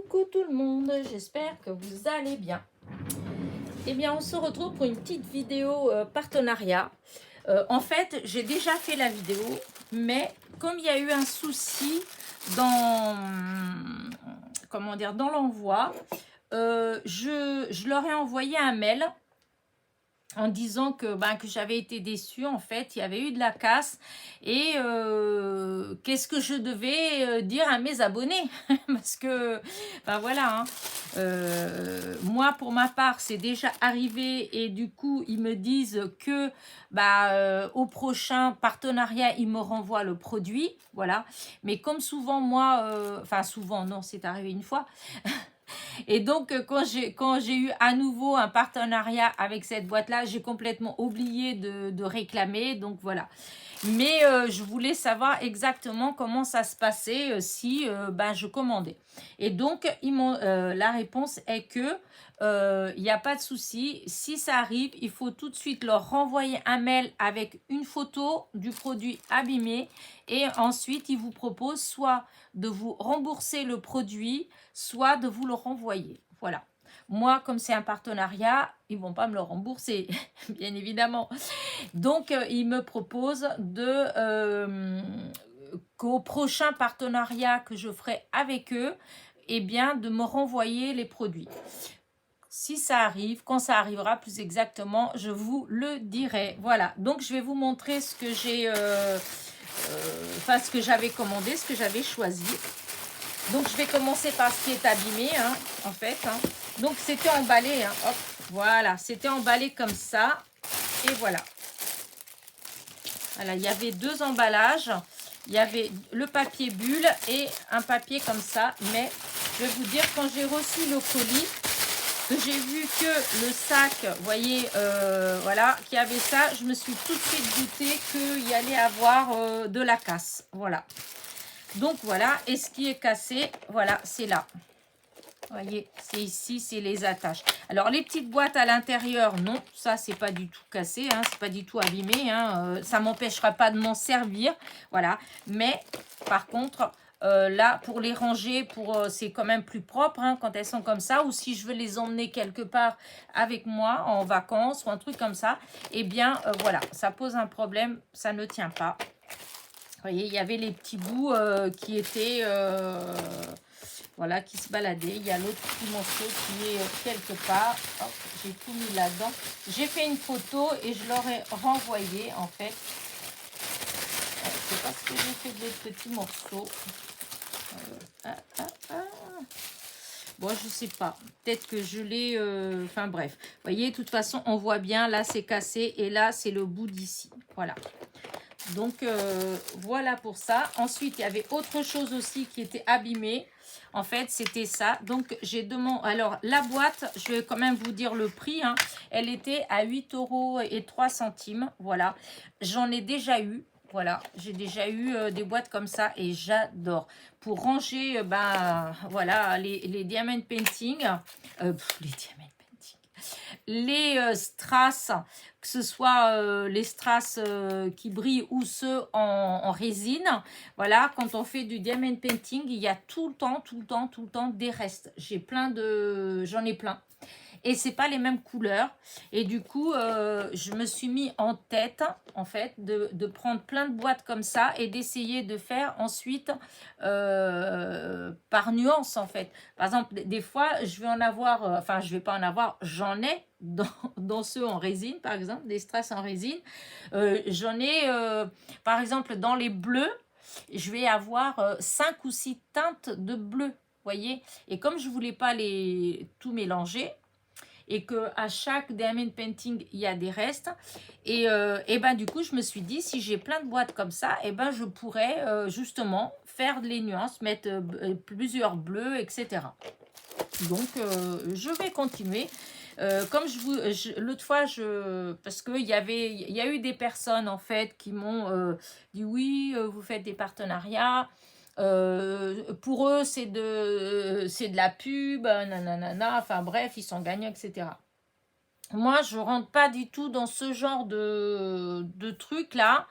Coucou tout le monde, j'espère que vous allez bien. Eh bien, on se retrouve pour une petite vidéo partenariat. En fait, j'ai déjà fait la vidéo, mais comme il y a eu un souci dans, comment dire, dans l'envoi, je leur ai envoyé un mail en disant que j'avais été déçue. En fait, il y avait eu de la casse et qu'est-ce que je devais dire à mes abonnés parce que, voilà, hein. Moi, pour ma part, c'est déjà arrivé et du coup, ils me disent que au prochain partenariat, ils me renvoient le produit, voilà. Mais comme souvent, moi, souvent, non, c'est arrivé une fois. Et donc, quand j'ai eu à nouveau un partenariat avec cette boîte-là, j'ai complètement oublié de réclamer. Donc, voilà. Mais je voulais savoir exactement comment ça se passait si je commandais. Et donc, la réponse est que il n'y a pas de souci. Si ça arrive, il faut tout de suite leur renvoyer un mail avec une photo du produit abîmé. Et ensuite, ils vous proposent soit de vous rembourser le produit, soit de vous le renvoyer. Voilà. Moi, comme c'est un partenariat, ils ne vont pas me le rembourser, bien évidemment. Donc, ils me proposent qu'au prochain partenariat que je ferai avec eux, eh bien, de me renvoyer les produits. Si ça arrive, quand ça arrivera plus exactement, je vous le dirai. Voilà, donc je vais vous montrer ce que j'ai, ce que j'avais commandé, ce que j'avais choisi. Donc je vais commencer par ce qui est abîmé, hein, en fait. Hein. Donc c'était emballé, hein, hop, voilà, c'était emballé comme ça. Et voilà. Voilà, il y avait deux emballages. Il y avait le papier bulle et un papier comme ça. Mais je vais vous dire, quand j'ai reçu le colis, que j'ai vu que le sac, vous voyez, voilà, qui avait ça, je me suis tout de suite doutée qu'il y allait avoir de la casse. Voilà. Donc voilà, et ce qui est cassé, voilà, c'est là. Vous voyez, c'est ici, c'est les attaches. Alors, les petites boîtes à l'intérieur, non, ça, c'est pas du tout cassé, hein, c'est pas du tout abîmé. Hein, ça m'empêchera pas de m'en servir, voilà. Mais, par contre, là, pour les ranger, c'est quand même plus propre hein, quand elles sont comme ça. Ou si je veux les emmener quelque part avec moi, en vacances ou un truc comme ça, eh bien, voilà, ça pose un problème, ça ne tient pas. Vous voyez, il y avait les petits bouts qui étaient... voilà, qui se baladait. Il y a l'autre petit morceau qui est quelque part. Hop, j'ai tout mis là-dedans. J'ai fait une photo et je leur ai renvoyé, en fait. C'est parce que j'ai fait des petits morceaux. Bon, je sais pas. Peut-être que je l'ai... Enfin, bref. Vous voyez, de toute façon, on voit bien. Là, c'est cassé. Et là, c'est le bout d'ici. Voilà. Donc, voilà pour ça. Ensuite, il y avait autre chose aussi qui était abîmée. En fait, c'était ça. Donc, j'ai demandé... Alors, la boîte, je vais quand même vous dire le prix. Hein. Elle était à 8,03 €. Voilà. J'en ai déjà eu. Voilà. J'ai déjà eu des boîtes comme ça et j'adore. Pour ranger, voilà, les diamond painting. Les diamond painting. Les strass, que ce soit les strass qui brillent ou ceux en résine. Voilà, quand on fait du diamond painting, il y a tout le temps des restes. J'en ai plein. Et c'est pas les mêmes couleurs. Et du coup, je me suis mis en tête, en fait, de prendre plein de boîtes comme ça et d'essayer de faire ensuite par nuance, en fait. Par exemple, des fois, je vais en avoir, je vais pas en avoir, j'en ai dans ceux en résine, par exemple, des strass en résine. J'en ai, par exemple, dans les bleus, je vais avoir 5 ou 6 teintes de bleu, voyez. Et comme je voulais pas tout mélanger, et que à chaque diamond painting il y a des restes et du coup je me suis dit, si j'ai plein de boîtes comme ça, je pourrais justement faire les nuances, mettre plusieurs bleus, etc. Donc je vais continuer. Comme l'autre fois, parce qu'il y a eu des personnes en fait qui m'ont dit oui, vous faites des partenariats. Pour eux, c'est de la pub, nanana, enfin bref, ils sont gagnants, etc. Moi, je rentre pas du tout dans ce genre de truc-là.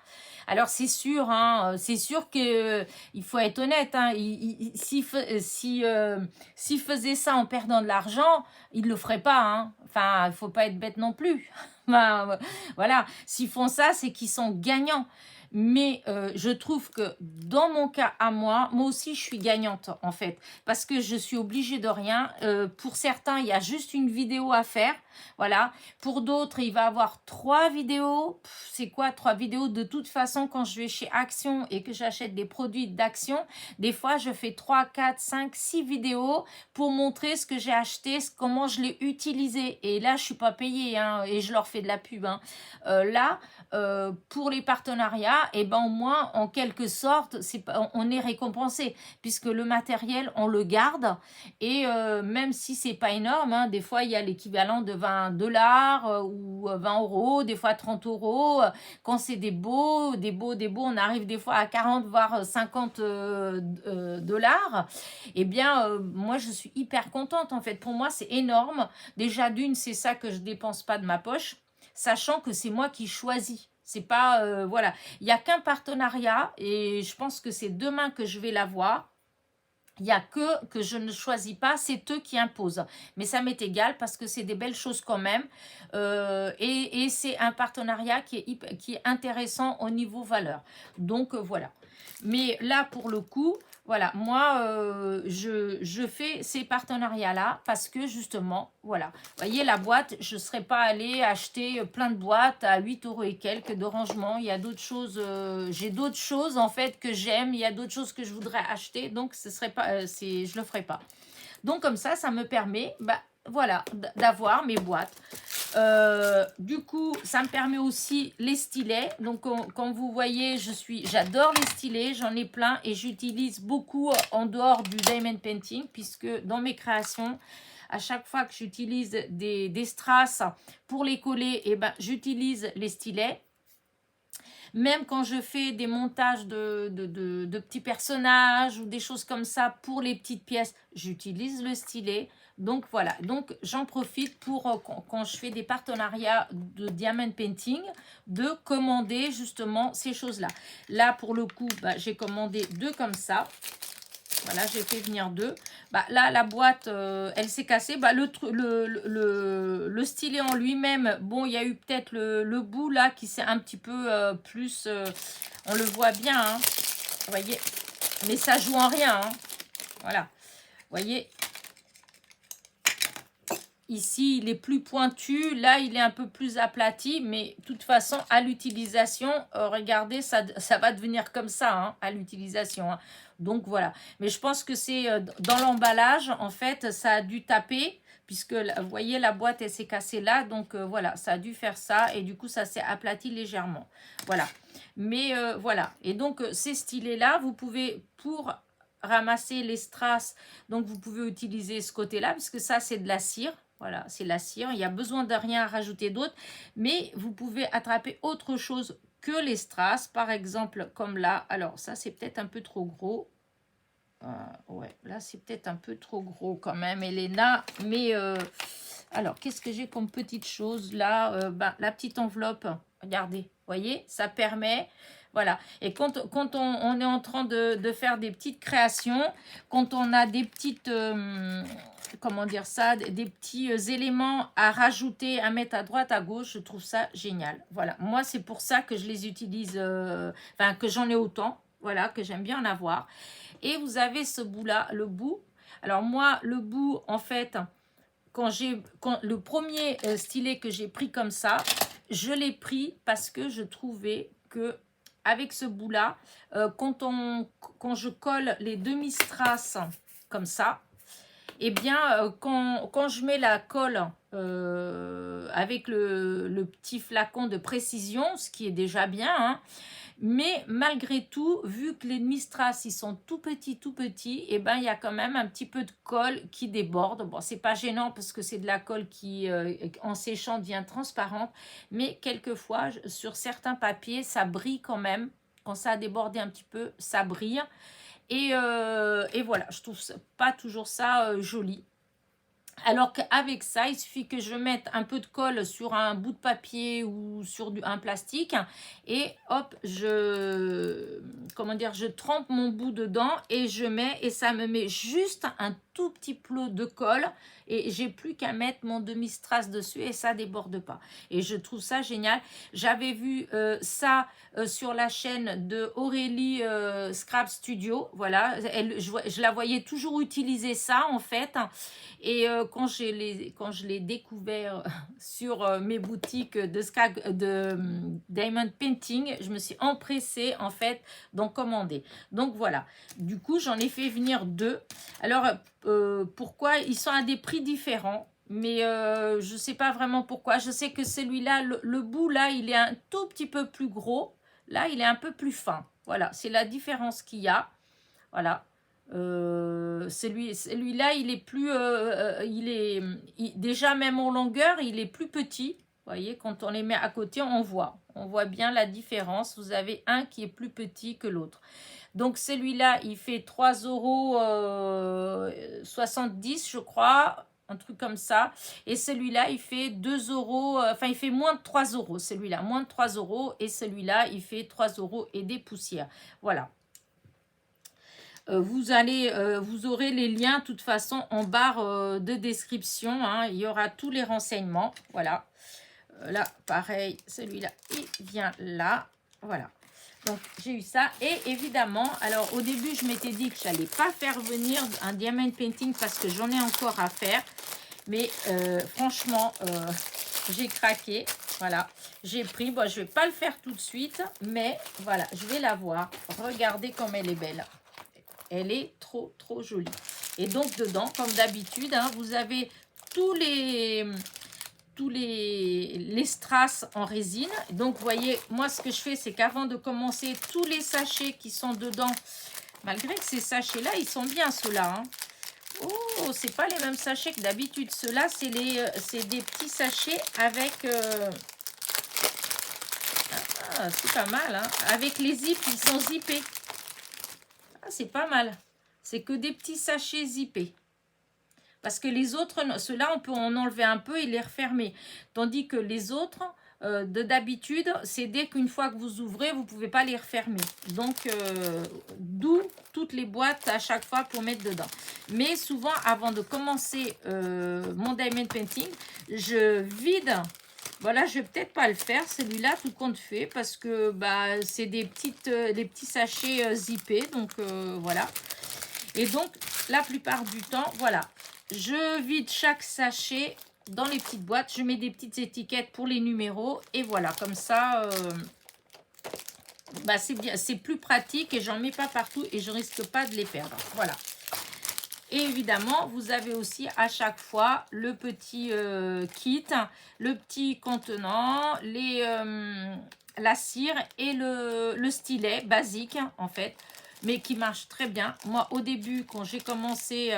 Alors, c'est sûr que il faut être honnête. Hein, s'il faisait ça en perdant de l'argent, il le ferait pas. Hein. Enfin, il faut pas être bête non plus. Ben, voilà, s'ils font ça, c'est qu'ils sont gagnants. Mais je trouve que dans mon cas à moi aussi, je suis gagnante en fait. Parce que je suis obligée de rien. Pour certains, il y a juste une vidéo à faire. Voilà. Pour d'autres, il va avoir 3 vidéos. C'est quoi 3 vidéos? De toute façon, quand je vais chez Action et que j'achète des produits d'Action, des fois, je fais 3, 4, 5, 6 vidéos pour montrer ce que j'ai acheté, comment je l'ai utilisé. Et là, je suis pas payée hein, et je leur fais de la pub. Hein. Là, pour les partenariats, et ben au moins, en quelque sorte, on est récompensé puisque le matériel, on le garde et même si c'est pas énorme, hein, des fois, il y a l'équivalent de 20 $ ou 20 €, des fois 30 €. Quand c'est des beaux, on arrive des fois à 40 voire 50 dollars. Eh bien, moi, je suis hyper contente en fait. Pour moi, c'est énorme. Déjà, d'une, c'est ça que je dépense pas de ma poche, sachant que c'est moi qui choisis. C'est pas, voilà. Il n'y a qu'un partenariat et je pense que c'est demain que je vais l'avoir. Il n'y a que je ne choisis pas, c'est eux qui imposent. Mais ça m'est égal parce que c'est des belles choses quand même. Et c'est un partenariat qui est intéressant au niveau valeur. Donc voilà. Mais là, pour le coup, voilà, moi, je fais ces partenariats-là parce que justement, voilà. Vous voyez, la boîte, je ne serais pas allée acheter plein de boîtes à 8 € et quelques de rangement. Il y a d'autres choses, j'ai d'autres choses en fait que j'aime. Il y a d'autres choses que je voudrais acheter. Donc, ce serait pas, je le ferai pas. Donc, comme ça me permet, voilà, d'avoir mes boîtes. Du coup, ça me permet aussi les stylets. Donc, comme vous voyez, j'adore les stylets. J'en ai plein et j'utilise beaucoup en dehors du diamond painting puisque dans mes créations, à chaque fois que j'utilise des strass pour les coller, j'utilise les stylets. Même quand je fais des montages de petits personnages ou des choses comme ça pour les petites pièces, j'utilise le stylet. Donc voilà, donc j'en profite pour quand je fais des partenariats de diamond painting, de commander justement ces choses-là. Là pour le coup, j'ai commandé 2 comme ça. Voilà, j'ai fait venir 2. Là, la boîte, elle s'est cassée. Le stylet en lui-même, bon, il y a eu peut-être le bout là qui s'est un petit peu plus... on le voit bien, hein, vous voyez. Mais ça joue en rien, hein. Voilà, vous voyez. Ici, il est plus pointu. Là, il est un peu plus aplati. Mais de toute façon, à l'utilisation, regardez, ça va devenir comme ça, hein, à l'utilisation. Hein. Donc, voilà. Mais je pense que c'est dans l'emballage, en fait, ça a dû taper. Puisque, vous voyez, la boîte, elle s'est cassée là. Donc, voilà, ça a dû faire ça. Et du coup, ça s'est aplati légèrement. Voilà. Mais, voilà. Et donc, ces stylets-là, vous pouvez, pour ramasser les strass, donc vous pouvez utiliser ce côté-là. Puisque ça, c'est de la cire. Voilà, c'est la cire. Il y a besoin de rien à rajouter d'autre. Mais vous pouvez attraper autre chose que les strass. Par exemple, comme là. Alors, ça, c'est peut-être un peu trop gros. Ouais, là, c'est peut-être un peu trop gros quand même, Elena. Mais, alors, qu'est-ce que j'ai comme petite chose là? La petite enveloppe. Regardez, vous voyez, ça permet... Voilà. Et quand on est en train de faire des petites créations, quand on a des petites... comment dire ça, des petits éléments à rajouter, à mettre à droite, à gauche, je trouve ça génial. Voilà, moi c'est pour ça que je les utilise, que j'en ai autant, voilà, que j'aime bien en avoir. Et vous avez ce bout-là, le bout. Alors moi, le bout, en fait, quand le premier stylet que j'ai pris comme ça, je l'ai pris parce que je trouvais que avec ce bout-là, quand je colle les demi-strass comme ça, eh bien, quand je mets la colle avec le petit flacon de précision, ce qui est déjà bien, hein, mais malgré tout, vu que les demi-strass, ils sont tout petits, eh ben, il y a quand même un petit peu de colle qui déborde. Bon, c'est pas gênant parce que c'est de la colle qui, en séchant, devient transparente, mais quelquefois, sur certains papiers, ça brille quand même. Quand ça a débordé un petit peu, ça brille. Et voilà, je trouve pas toujours ça joli. Alors qu'avec ça, il suffit que je mette un peu de colle sur un bout de papier ou sur un plastique et hop, comment dire, je trempe mon bout dedans et je mets et ça me met juste un tout petit peu de colle et j'ai plus qu'à mettre mon demi-strass dessus et ça déborde pas. Et je trouve ça génial. J'avais vu ça sur la chaîne de Aurélie Scrap Studio. Voilà, je la voyais toujours utiliser ça en fait. Et quand je l'ai découvert sur mes boutiques de Diamond Painting, je me suis empressée en fait d'en commander. Donc voilà, du coup j'en ai fait venir 2. Alors pourquoi? Ils sont à des prix différents. Mais je ne sais pas vraiment pourquoi. Je sais que celui-là, le bout là, il est un tout petit peu plus gros. Là, il est un peu plus fin. Voilà, c'est la différence qu'il y a. Voilà. Celui-là, il est plus... déjà, même en longueur, il est plus petit. Vous voyez, quand on les met à côté, on voit. On voit bien la différence. Vous avez un qui est plus petit que l'autre. Donc, celui-là, il fait 3,70 €, je crois. Un truc comme ça. Et celui-là, il fait 2 €. Enfin, il fait moins de 3 €. Celui-là, moins de 3 €. Et celui-là, il fait 3 € et des poussières. Voilà. Vous aurez les liens de toute façon en barre de description. Hein, il y aura tous les renseignements. Voilà. Là, pareil, celui-là, il vient là. Voilà. Donc, j'ai eu ça. Et évidemment, alors au début, je m'étais dit que je n'allais pas faire venir un diamond painting parce que j'en ai encore à faire. Mais franchement, j'ai craqué. Voilà. J'ai pris. Bon, je ne vais pas le faire tout de suite. Mais voilà, je vais la voir. Regardez comme elle est belle. Elle est trop, trop jolie. Et donc, dedans, comme d'habitude, hein, vous avez tous les strass en résine. Donc, vous voyez, moi, ce que je fais, c'est qu'avant de commencer, tous les sachets qui sont dedans, malgré que ces sachets-là, ils sont bien, ceux-là. Hein. Oh, c'est pas les mêmes sachets que d'habitude. Ceux-là, c'est des petits sachets avec... c'est pas mal, hein. Avec les zips, ils sont zippés. C'est pas mal. C'est que des petits sachets zippés. Parce que les autres, ceux-là, on peut en enlever un peu et les refermer. Tandis que les autres, d'habitude, c'est dès qu'une fois que vous ouvrez, vous ne pouvez pas les refermer. Donc, d'où toutes les boîtes à chaque fois pour mettre dedans. Mais souvent, avant de commencer mon diamond painting, je vide... Voilà, je vais peut-être pas le faire, celui-là, tout compte fait, parce que bah, c'est des petits sachets zippés, donc voilà. Et donc, la plupart du temps, voilà, je vide chaque sachet dans les petites boîtes, je mets des petites étiquettes pour les numéros, et voilà, comme ça, bah, c'est bien, c'est plus pratique, et j'en mets pas partout, et je risque pas de les perdre, voilà. Et évidemment, vous avez aussi à chaque fois le petit kit, le petit contenant, la cire et le stylet basique en fait, mais qui marche très bien. Moi, au début, quand j'ai commencé,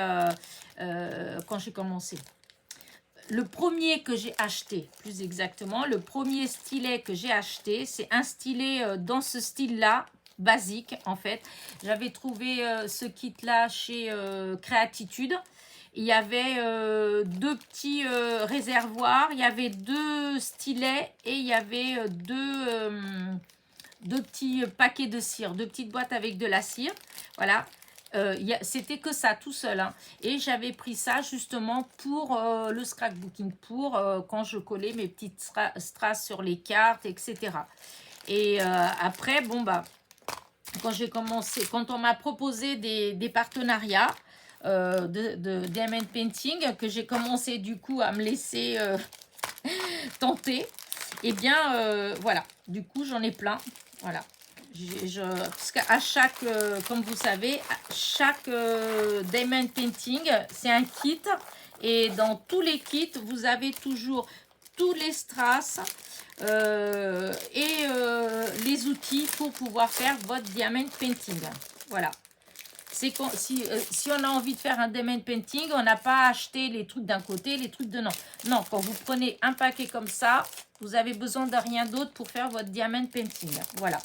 le premier que j'ai acheté, plus exactement, le premier stylet que j'ai acheté, c'est un stylet dans ce style-là, basique en fait. J'avais trouvé ce kit là chez Créatitude. Il y avait 2 petits réservoirs, il y avait 2 stylets et il y avait 2 petits paquets de cire, 2 petites boîtes avec de la cire. Voilà. C'était que ça tout seul hein. Et j'avais pris ça justement pour le scrapbooking, pour quand je collais mes petites strass sur les cartes, etc. Et après, bon bah, quand j'ai commencé, quand on m'a proposé des partenariats de diamond painting, que j'ai commencé du coup à me laisser tenter, et bien voilà, du coup j'en ai plein, voilà. Parce qu'à chaque, comme vous savez, chaque diamond painting, c'est un kit. Et dans tous les kits, vous avez toujours tous les strass et les outils pour pouvoir faire votre diamond painting. Voilà. Si on a envie de faire un diamond painting, on n'a pas acheté les trucs d'un côté, les trucs de non. Non, quand vous prenez un paquet comme ça, vous avez besoin de rien d'autre pour faire votre diamond painting. Voilà.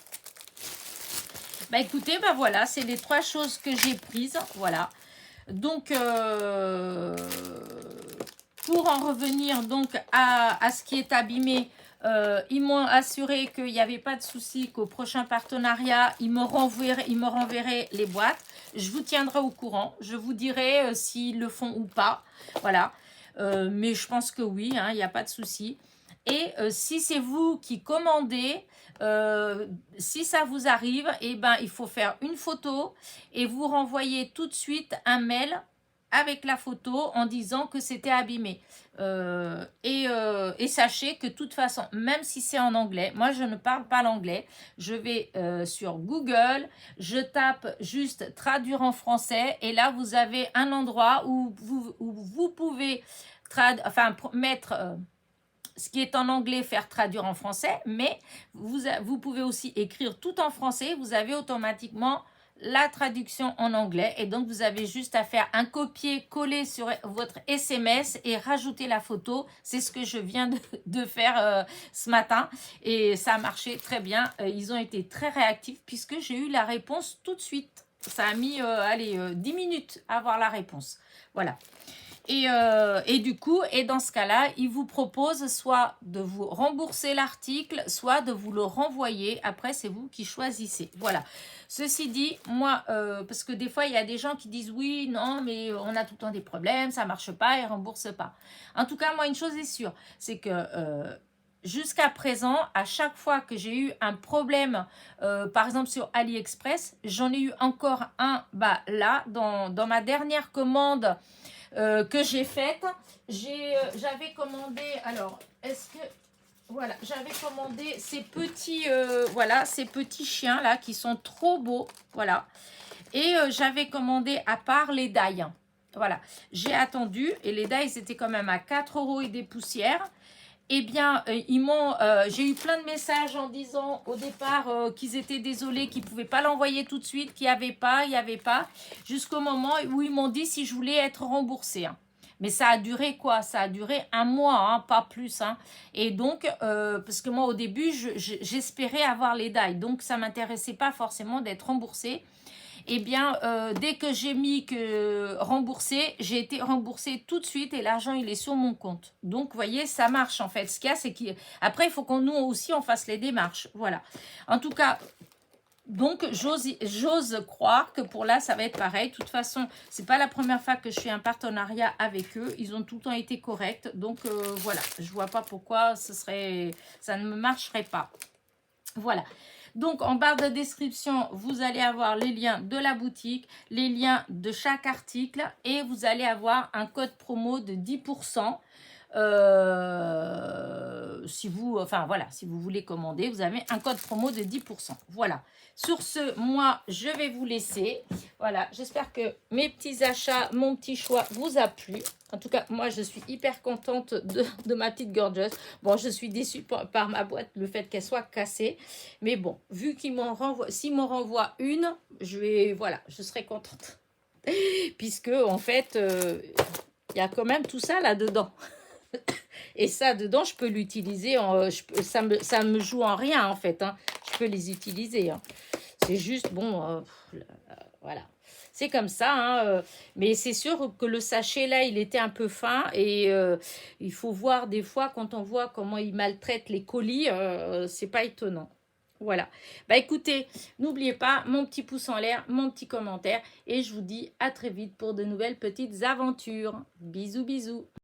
Bah écoutez, bah voilà, c'est les 3 choses que j'ai prises, voilà. Donc, Pour en revenir donc à ce qui est abîmé, ils m'ont assuré qu'il n'y avait pas de souci, qu'au prochain partenariat, ils me renverraient les boîtes. Je vous tiendrai au courant. Je vous dirai s'ils le font ou pas. Voilà. Mais je pense que oui, hein, il n'y a pas de souci. Et si c'est vous qui commandez, si ça vous arrive, eh ben, il faut faire une photo et vous renvoyer tout de suite un mail avec la photo en disant que c'était abîmé. Et sachez que de toute façon, même si c'est en anglais, moi je ne parle pas l'anglais, je vais sur Google, je tape juste traduire en français et là vous avez un endroit où vous pouvez mettre ce qui est en anglais, faire traduire en français, mais vous pouvez aussi écrire tout en français, vous avez automatiquement la traduction en anglais et donc vous avez juste à faire un copier-coller sur votre SMS et rajouter la photo. C'est ce que je viens de faire ce matin et ça a marché très bien. Ils ont été très réactifs puisque j'ai eu la réponse tout de suite. Ça a mis 10 minutes à avoir la réponse. Voilà. Et du coup, dans ce cas-là, il vous propose soit de vous rembourser l'article, soit de vous le renvoyer. Après, c'est vous qui choisissez. Voilà. Ceci dit, moi, parce que des fois, il y a des gens qui disent « Oui, non, mais on a tout le temps des problèmes, ça ne marche pas, ils ne remboursent pas. » En tout cas, moi, une chose est sûre, c'est que jusqu'à présent, à chaque fois que j'ai eu un problème, par exemple sur AliExpress, j'en ai eu encore un là, dans ma dernière commande que j'ai faite. J'avais commandé, alors, est-ce que... Voilà, j'avais commandé ces petits, ces petits chiens là qui sont trop beaux, voilà. Et j'avais commandé à part les dailles. Voilà, j'ai attendu et les dailles c'était quand même à 4 € et des poussières. Eh bien, j'ai eu plein de messages en disant au départ qu'ils étaient désolés, qu'ils ne pouvaient pas l'envoyer tout de suite, qu'il n'y avait pas, jusqu'au moment où ils m'ont dit si je voulais être remboursée. Hein. Mais ça a duré quoi? Ça a duré un mois, hein, pas plus. Hein. Et donc, parce que moi au début, j'espérais avoir les dailles, donc ça ne m'intéressait pas forcément d'être remboursée. Eh bien, dès que j'ai mis que rembourser, j'ai été remboursée tout de suite et l'argent, il est sur mon compte. Donc, vous voyez, ça marche en fait. Ce qu'il y a, c'est qu'après, il faut qu'on nous aussi, on fasse les démarches. Voilà. En tout cas, donc, j'ose croire que pour là, ça va être pareil. De toute façon, c'est pas la première fois que je fais un partenariat avec eux. Ils ont tout le temps été corrects. Donc, voilà. Je vois pas pourquoi ça ne me marcherait pas. Voilà. Donc, en barre de description, vous allez avoir les liens de la boutique, les liens de chaque article et vous allez avoir un code promo de 10%. Si vous voulez commander, vous avez un code promo de 10%. Voilà. Sur ce, moi, je vais vous laisser. Voilà, j'espère que mes petits achats, mon petit choix vous a plu. En tout cas, moi, je suis hyper contente de ma petite Gorgeous. Bon, je suis déçue par ma boîte, le fait qu'elle soit cassée. Mais bon, vu s'ils m'en renvoient une, je serai contente. Puisque, en fait, il y a quand même tout ça là-dedans. Et ça, dedans, je peux l'utiliser. Ça me joue en rien, en fait. Hein. Je peux les utiliser. Hein. C'est juste, bon, voilà. C'est comme ça. Hein, mais c'est sûr que le sachet, là, il était un peu fin. Et il faut voir des fois, quand on voit comment ils maltraitent les colis, c'est pas étonnant. Voilà. Bah écoutez, n'oubliez pas mon petit pouce en l'air, mon petit commentaire. Et je vous dis à très vite pour de nouvelles petites aventures. Bisous, bisous.